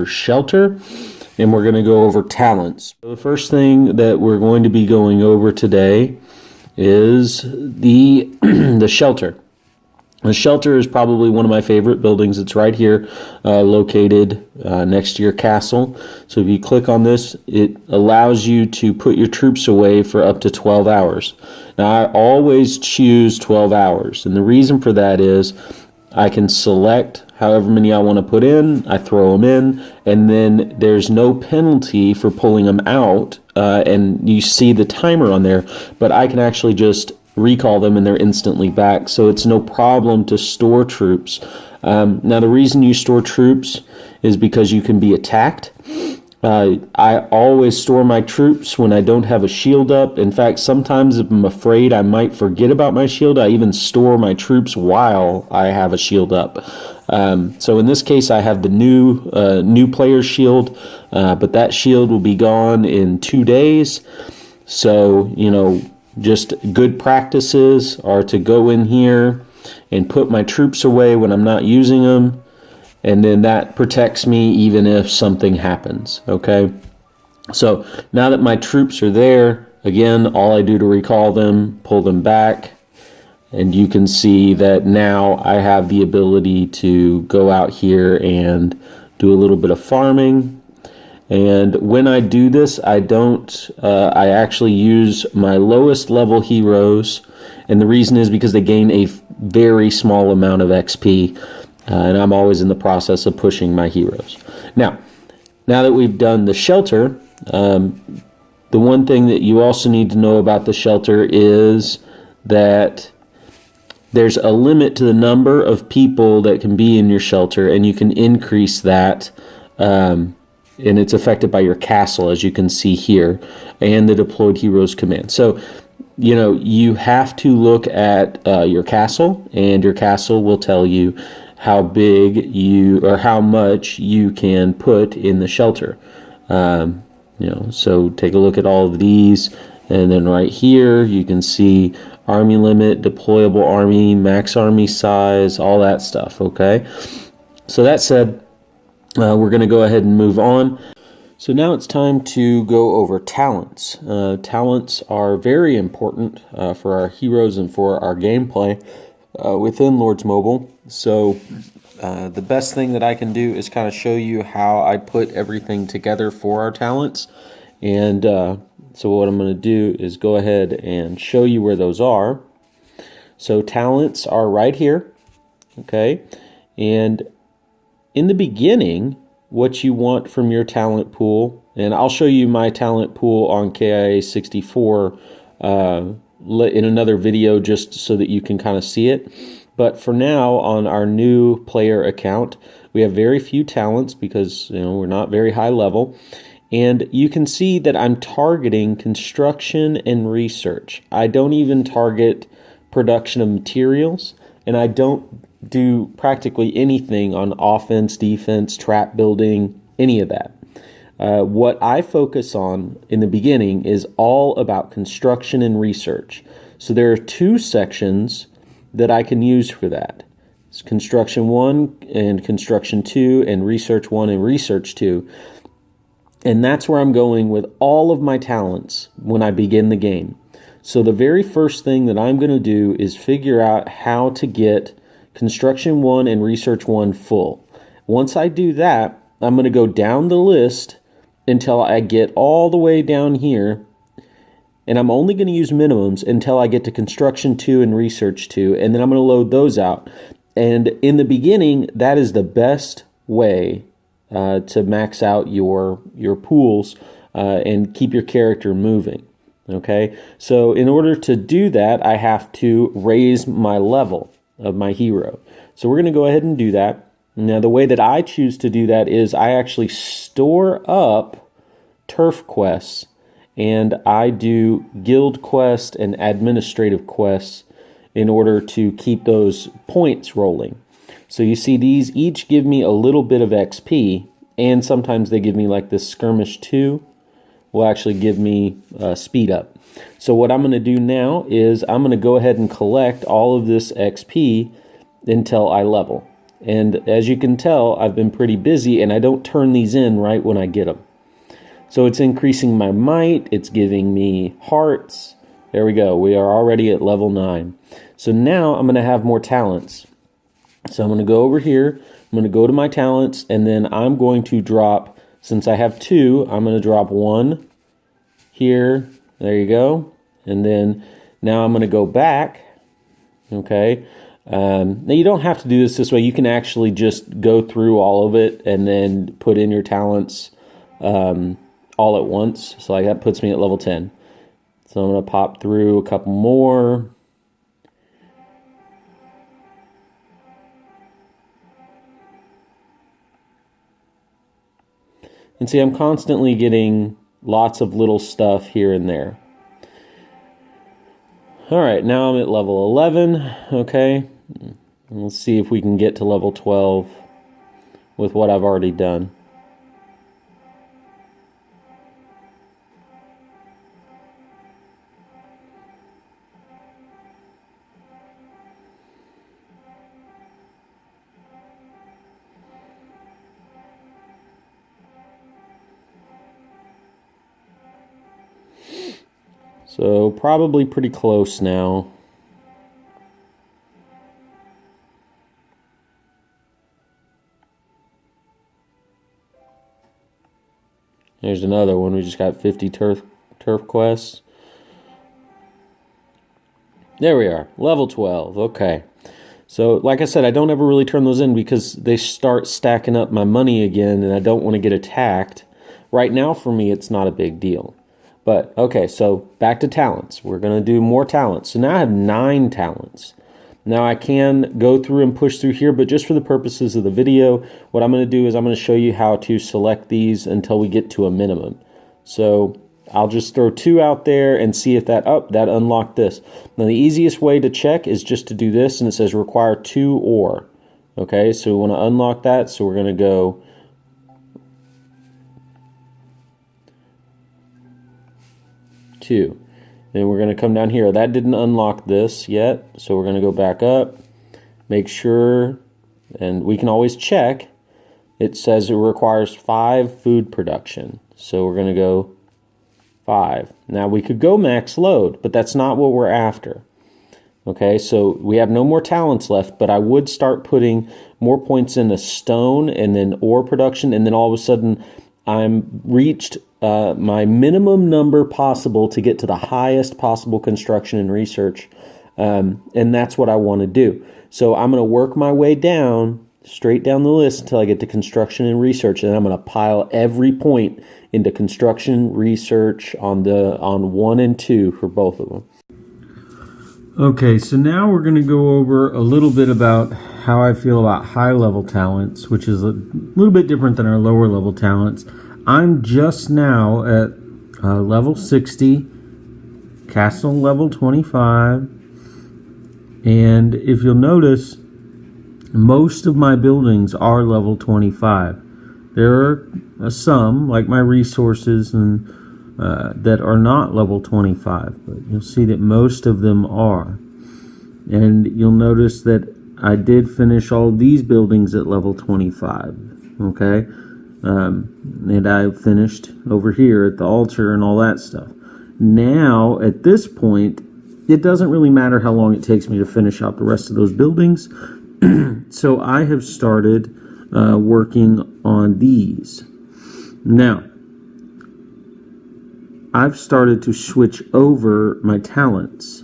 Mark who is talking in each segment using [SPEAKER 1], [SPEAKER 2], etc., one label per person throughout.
[SPEAKER 1] over Shleter, and we're going to go over talents. So the first thing that we're going to be going over today is the the Shleter. The Shleter is probably one of my favorite buildings. It's right here, located next to your castle. So if you click on this, it allows you to put your troops away for up to 12 hours. Now, I always choose 12 hours, and the reason for that is I can select however many I want to put in, I throw them in, and then there's no penalty for pulling them out, and you see the timer on there, but I can actually just recall them and they're instantly back, so it's no problem to store troops. Now the reason you store troops is because you can be attacked. I always store my troops when I don't have a shield up. In fact, sometimes if I'm afraid I might forget about my shield, I even store my troops while I have a shield up. So in this case, I have the new player shield, but that shield will be gone in 2 days. So, just good practices are to go in here and put my troops away when I'm not using them, and then that protects me even if something happens, okay? So now that my troops are there, again, all I do to recall them, pull them back, and you can see that now I have the ability to go out here and do a little bit of farming. And when I do this, I actually use my lowest level heroes, and the reason is because they gain a very small amount of XP, and I'm always in the process of pushing my heroes. Now that we've done the Shleter, the one thing that you also need to know about the Shleter is that there's a limit to the number of people that can be in your Shleter, and you can increase that, and it's affected by your castle, as you can see here, and the deployed heroes command. So, you have to look at your castle, and your castle will tell you how big or how much you can put in the Shleter. So take a look at all of these, and then right here you can see army limit, deployable army, max army size, all that stuff, okay? So that said, we're going to go ahead and move on. So now it's time to go over talents. Talents are very important for our heroes and for our gameplay within Lords Mobile. So the best thing that I can do is kind of show you how I put everything together for our talents. And so what I'm going to do is go ahead and show you where those are. So talents are right here, okay? And in the beginning, what you want from your talent pool, and I'll show you my talent pool on KIA 64 in another video just so that you can kind of see it. But for now, on our new player account, we have very few talents because we're not very high level. And you can see that I'm targeting construction and research. I don't even target production of materials, and I don't do practically anything on offense, defense, trap building, any of that. What I focus on in the beginning is all about construction and research. So there are 2 sections that I can use for that. It's Construction 1 and Construction 2 and Research 1 and Research 2. And that's where I'm going with all of my talents when I begin the game. So the very first thing that I'm going to do is figure out how to get Construction 1 and Research 1 full. Once I do that, I'm going to go down the list until I get all the way down here, and I'm only going to use minimums until I get to Construction 2 and Research 2, and then I'm going to load those out. And in the beginning, that is the best way to max out your pools and keep your character moving. Okay, so in order to do that, I have to raise my level of my hero. So we're going to go ahead and do that. Now, the way that I choose to do that is I actually store up turf quests, and I do guild quests and administrative quests in order to keep those points rolling. So you see these each give me a little bit of XP, and sometimes they give me like this skirmish 2 will actually give me speed up. So what I'm going to do now is I'm going to go ahead and collect all of this XP until I level. And as you can tell, I've been pretty busy, and I don't turn these in right when I get them. So it's increasing my might, it's giving me hearts. There we go, we are already at level 9. So now I'm going to have more talents. So I'm going to go over here, I'm going to go to my talents, and then I'm going to drop, since I have 2, I'm going to drop 1 here. There you go. And then now I'm going to go back. Okay. Now you don't have to do this way. You can actually just go through all of it and then put in your talents all at once. So like that puts me at level 10. So I'm going to pop through a couple more. And see, I'm constantly getting lots of little stuff here and there. All right, now I'm at level 11, okay. Let's see if we can get to level 12 with what I've already done. So probably pretty close now. There's another one. We just got 50 turf quests. There we are. Level 12. Okay. So like I said, I don't ever really turn those in because they start stacking up my money again and I don't want to get attacked. Right now for me it's not a big deal. But, okay, so back to talents. We're going to do more talents. So now I have 9 talents. Now I can go through and push through here, but just for the purposes of the video, what I'm going to do is I'm going to show you how to select these until we get to a minimum. So I'll just throw 2 out there and see if that unlocked this. Now the easiest way to check is just to do this, and it says require 2 ore. Okay, so we want to unlock that, so we're going to go 2. Then we're going to come down here. That didn't unlock this yet, so we're going to go back up, make sure, and we can always check. It says it requires 5 food production, so we're going to go 5. Now we could go max load, but that's not what we're after. Okay, so we have no more talents left, but I would start putting more points into stone and then ore production, and then all of a sudden I'm reached my minimum number possible to get to the highest possible construction and research, and that's what I want to do. So I'm going to work my way down, straight down the list until I get to construction and research, and I'm going to pile every point into construction research on 1 and 2 for both of them. Okay, so now we're going to go over a little bit about how I feel about high level talents, which is a little bit different than our lower level talents. I'm just now at level 60, castle level 25, and if you'll notice, most of my buildings are level 25. There are some, like my resources, and that are not level 25, but you'll see that most of them are. And you'll notice that I did finish all these buildings at level 25, okay? And I finished over here at the altar and all that stuff. Now, at this point, it doesn't really matter how long it takes me to finish out the rest of those buildings. So I have started working on these. Now, I've started to switch over my talents.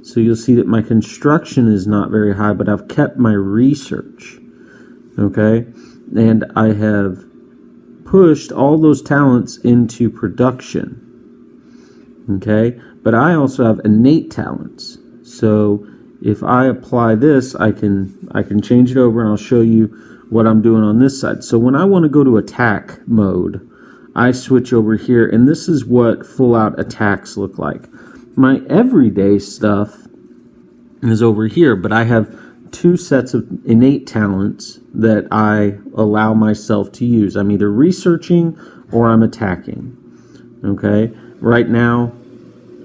[SPEAKER 1] So you'll see that my construction is not very high, but I've kept my research. Okay? And I have pushed all those talents into production. Okay? But I also have innate talents. So if I apply this, I can change it over and I'll show you what I'm doing on this side. So when I want to go to attack mode, I switch over here, and this is what full-out attacks look like. My everyday stuff is over here, but I have 2 sets of innate talents that I allow myself to use. I'm either researching or I'm attacking. Okay? Right now,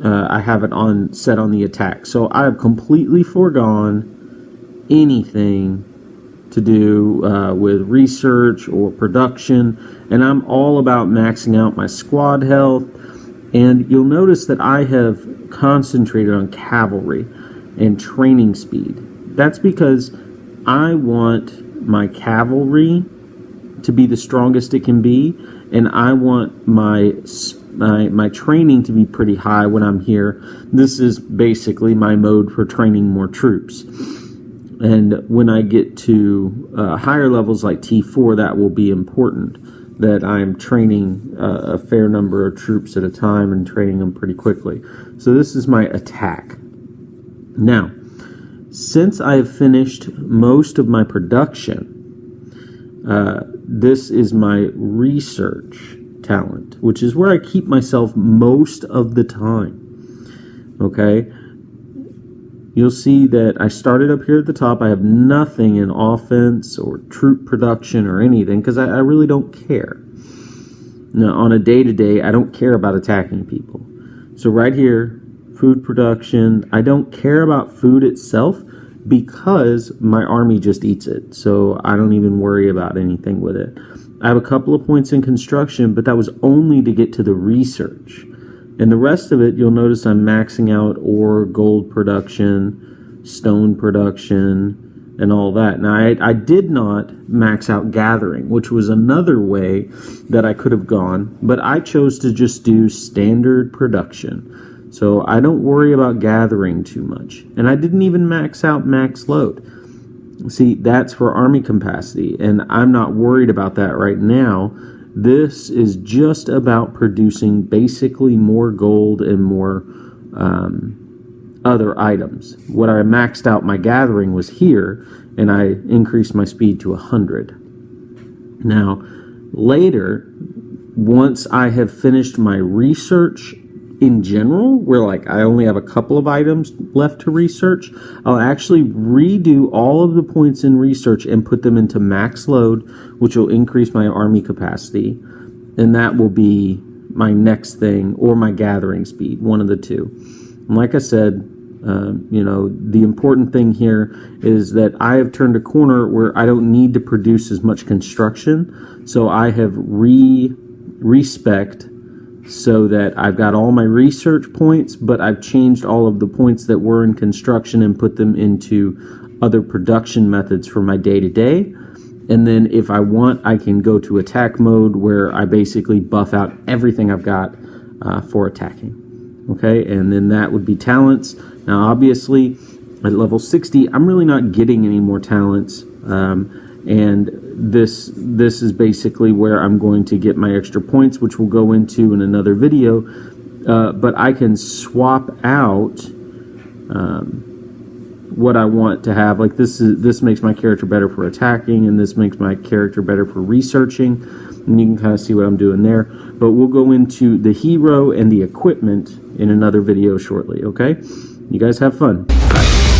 [SPEAKER 1] I have it set on the attack. So I have completely foregone anything to do with research or production, and I'm all about maxing out my squad health. And you'll notice that I have concentrated on cavalry and training speed. That's because I want my cavalry to be the strongest it can be, and I want my training to be pretty high when I'm here. This is basically my mode for training more troops. And when I get to higher levels like T4, that will be important, that I'm training a fair number of troops at a time and training them pretty quickly. So this is my attack. Now, since I have finished most of my production, this is my research talent, which is where I keep myself most of the time. Okay? You'll see that I started up here at the top. I have nothing in offense or troop production or anything because I really don't care. Now, on a day-to-day, I don't care about attacking people. So right here, food production, I don't care about food itself because my army just eats it. So I don't even worry about anything with it. I have a couple of points in construction, but that was only to get to the research. And the rest of it, you'll notice I'm maxing out ore, gold production, stone production, and all that. Now, I did not max out gathering, which was another way that I could have gone, but I chose to just do standard production. So I don't worry about gathering too much. And I didn't even max out max load. See, that's for army capacity, and I'm not worried about that right now. This is just about producing basically more gold and more other items. What I maxed out my gathering was here, and I increased my speed to 100. Now, later, once I have finished my research in general, where like I only have a couple of items left to research, I'll actually redo all of the points in research and put them into max load, which will increase my army capacity, and that will be my next thing, or my gathering speed, one of the two. And like I said, the important thing here is that I have turned a corner where I don't need to produce as much construction, so I have respect so that I've got all my research points, but I've changed all of the points that were in construction and put them into other production methods for my day-to-day. And then if I want, I can go to attack mode where I basically buff out everything I've got for attacking. Okay, and then that would be talents. Now, obviously, at level 60, I'm really not getting any more talents. And this is basically where I'm going to get my extra points, which we'll go into in another video. But I can swap out what I want to have. Like this makes my character better for attacking, and this makes my character better for researching. And you can kind of see what I'm doing there. But we'll go into the hero and the equipment in another video shortly, okay? You guys have fun. Bye.